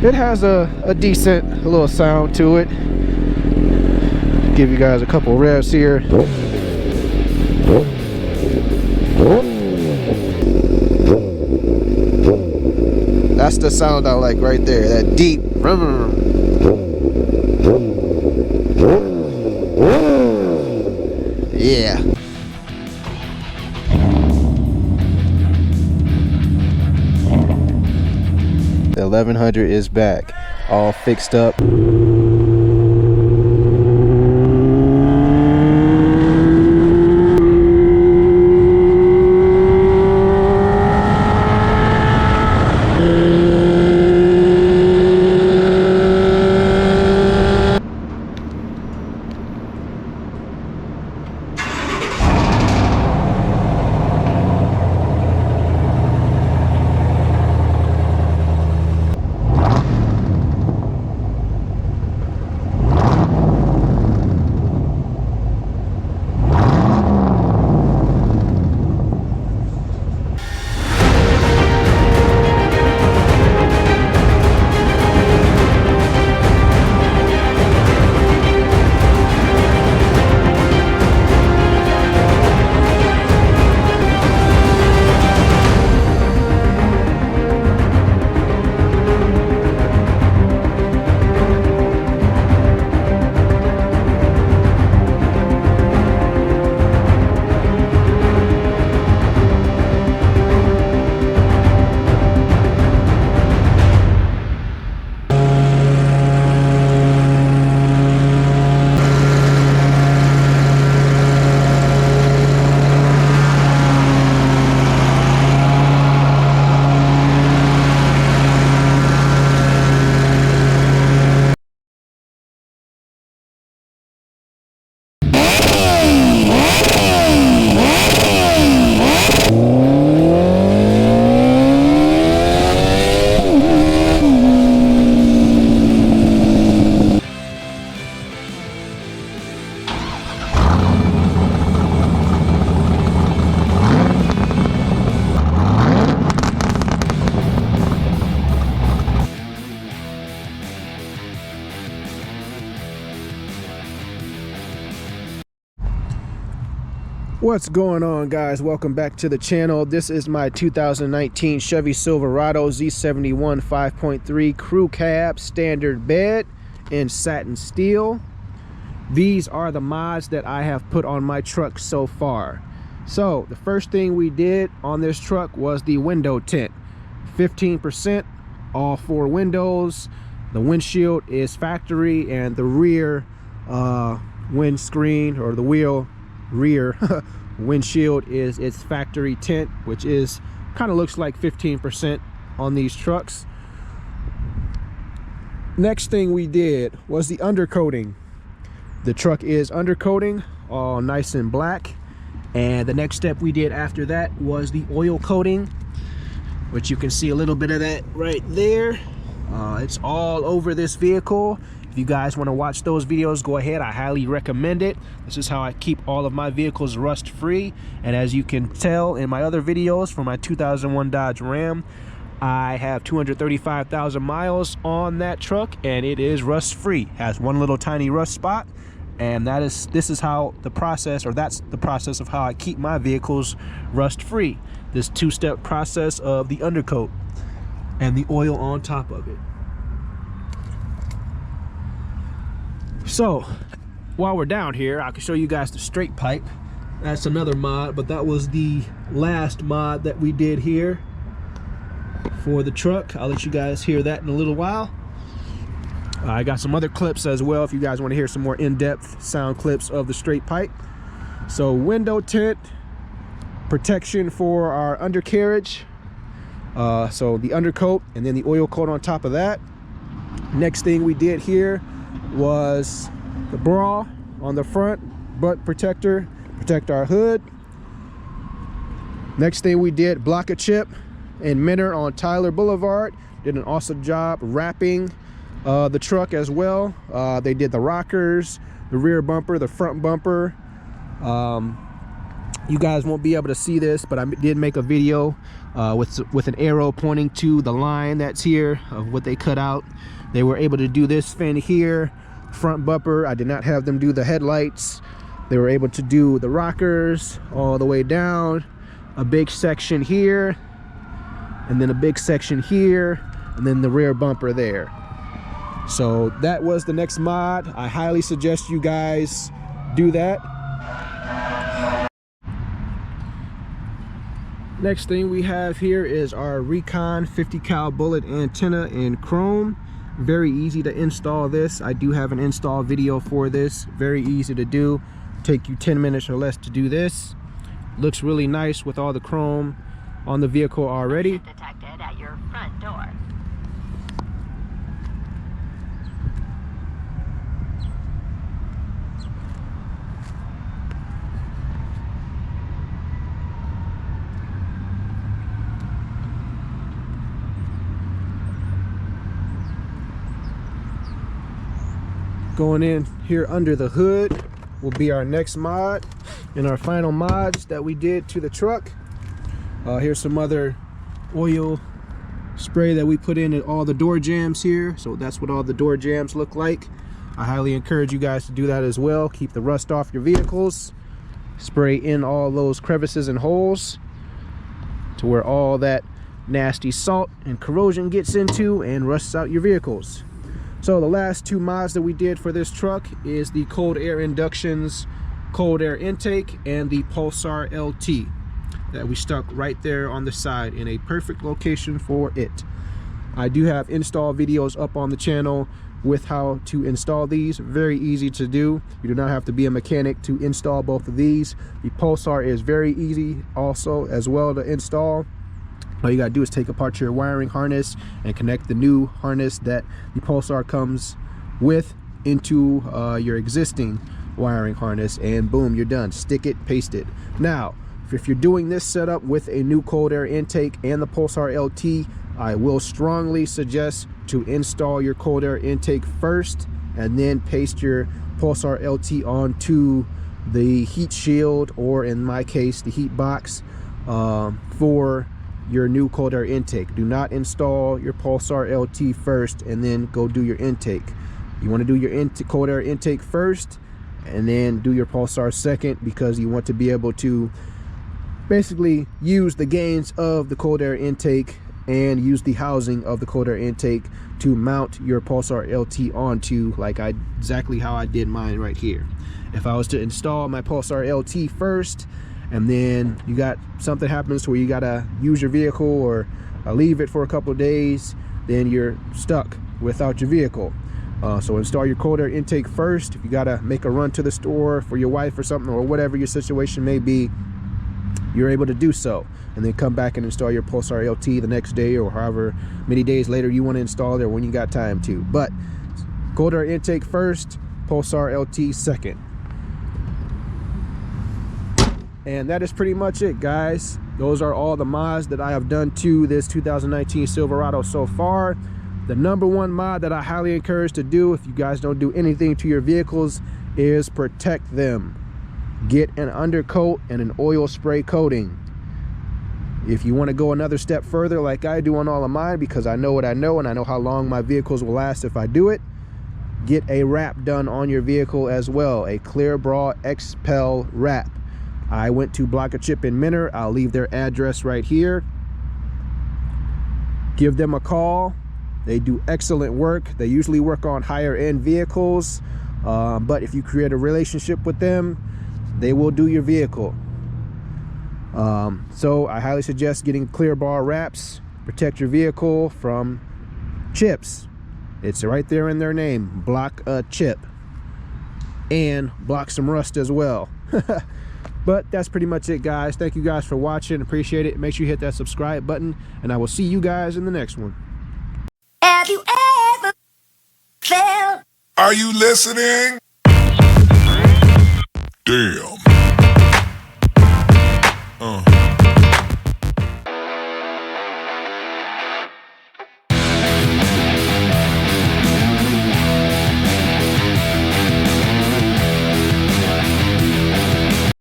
It has a decent little sound to it. Give you guys a couple revs here. That's the sound I like right there, that deep. Yeah. The 1100 is back, all fixed up. What's going on, guys? Welcome back to the channel. This is my 2019 Chevy Silverado Z71 5.3 crew cab standard bed in satin steel. These are the mods that I have put on my truck so far. So the first thing we did on this truck was the window tint. 15%, all four windows. The windshield is factory, and the rear windscreen, or the wheel rear windshield, is its factory tint, which is kind of looks like 15% on these trucks. Next thing we did was the undercoating. The truck is undercoating, all nice and black. And the next step we did after that was the oil coating, which you can see a little bit of that right there. It's all over this vehicle. If you guys want to watch those videos, go ahead. I highly recommend it. This is how I keep all of my vehicles rust free. And as you can tell in my other videos for my 2001 Dodge Ram, I have 235,000 miles on that truck, and it is rust free. Has one little tiny rust spot, and this is how the process, or that's the process of how I keep my vehicles rust free. This two-step process of the undercoat and the oil on top of it. So while we're down here, I can show you guys the straight pipe. That's another mod, but that was the last mod that we did here for the truck. I'll let you guys hear that in a little while. I got some other clips as well if you guys want to hear some more in-depth sound clips of the straight pipe. So window tint, protection for our undercarriage, so the undercoat, and then the oil coat on top of that. Next thing we did here was the bra on the front, butt protector, protect our hood. Next thing we did, block a chip and Minter on Tyler Boulevard. Did an awesome job wrapping the truck as well. They did the rockers, the rear bumper, the front bumper, You guys won't be able to see this, but I did make a video with an arrow pointing to the line that's here of what they cut out. They were able to do this fin here, front bumper. I did not have them do the headlights. They were able to do the rockers all the way down, a big section here, and then a big section here, and then the rear bumper there. So that was the next mod. I highly suggest you guys do that. Next thing we have here is our Recon 50 cal bullet antenna in chrome. Very easy to install this. I do have an install video for this. Very easy to do. Take you 10 minutes or less to do this. Looks really nice with all the chrome on the vehicle already. Detected at your front door. Going in here under the hood will be our next mod and our final mods that we did to the truck. Here's some other oil spray that we put in at all the door jambs here. So that's what all the door jambs look like. I highly encourage you guys to do that as well. Keep the rust off your vehicles. Spray in all those crevices and holes to where all that nasty salt and corrosion gets into and rusts out your vehicles. So the last two mods that we did for this truck is the cold air inductions, cold air intake, and the Pulsar LT that we stuck right there on the side in a perfect location for it. I do have install videos up on the channel with how to install these. Very easy to do. You do not have to be a mechanic to install both of these. The Pulsar is very easy also as well to install. All you gotta do is take apart your wiring harness and connect the new harness that the Pulsar comes with into your existing wiring harness, and boom, you're done. Stick it, paste it. Now, if you're doing this setup with a new cold air intake and the Pulsar LT, I will strongly suggest to install your cold air intake first and then paste your Pulsar LT onto the heat shield, or in my case, the heat box for your new cold air intake. Do not install your Pulsar LT first and then go do your intake. You want to do your cold air intake first and then do your Pulsar second, because you want to be able to basically use the gains of the cold air intake and use the housing of the cold air intake to mount your Pulsar LT onto, like exactly how I did mine right here. If I was to install my Pulsar LT first and then you got something happens to where you gotta use your vehicle or leave it for a couple of days, then you're stuck without your vehicle. So install your cold air intake first. If you gotta make a run to the store for your wife or something, or whatever your situation may be, you're able to do so, and then come back and install your Pulsar LT the next day, or however many days later you want to install it, or when you got time to. But cold air intake first, Pulsar LT second. And that is pretty much it, guys. Those are all the mods that I have done to this 2019 Silverado so far. The number one mod that I highly encourage to do if you guys don't do anything to your vehicles is protect them. Get an undercoat and an oil spray coating. If you want to go another step further like I do on all of mine, because I know what I know and I know how long my vehicles will last if I do it, get a wrap done on your vehicle as well. A Clear Bra Expel wrap. I went to Block a Chip in Minner. I'll leave their address right here. Give them a call. They do excellent work. They usually work on higher end vehicles, but if you create a relationship with them, they will do your vehicle. So I highly suggest getting Clear Bar wraps. Protect your vehicle from chips. It's right there in their name, Block a Chip, and block some rust as well. But that's pretty much it, guys. Thank you guys for watching. Appreciate it. Make sure you hit that subscribe button, and I will see you guys in the next one. Have you ever felt? Are you listening? Damn.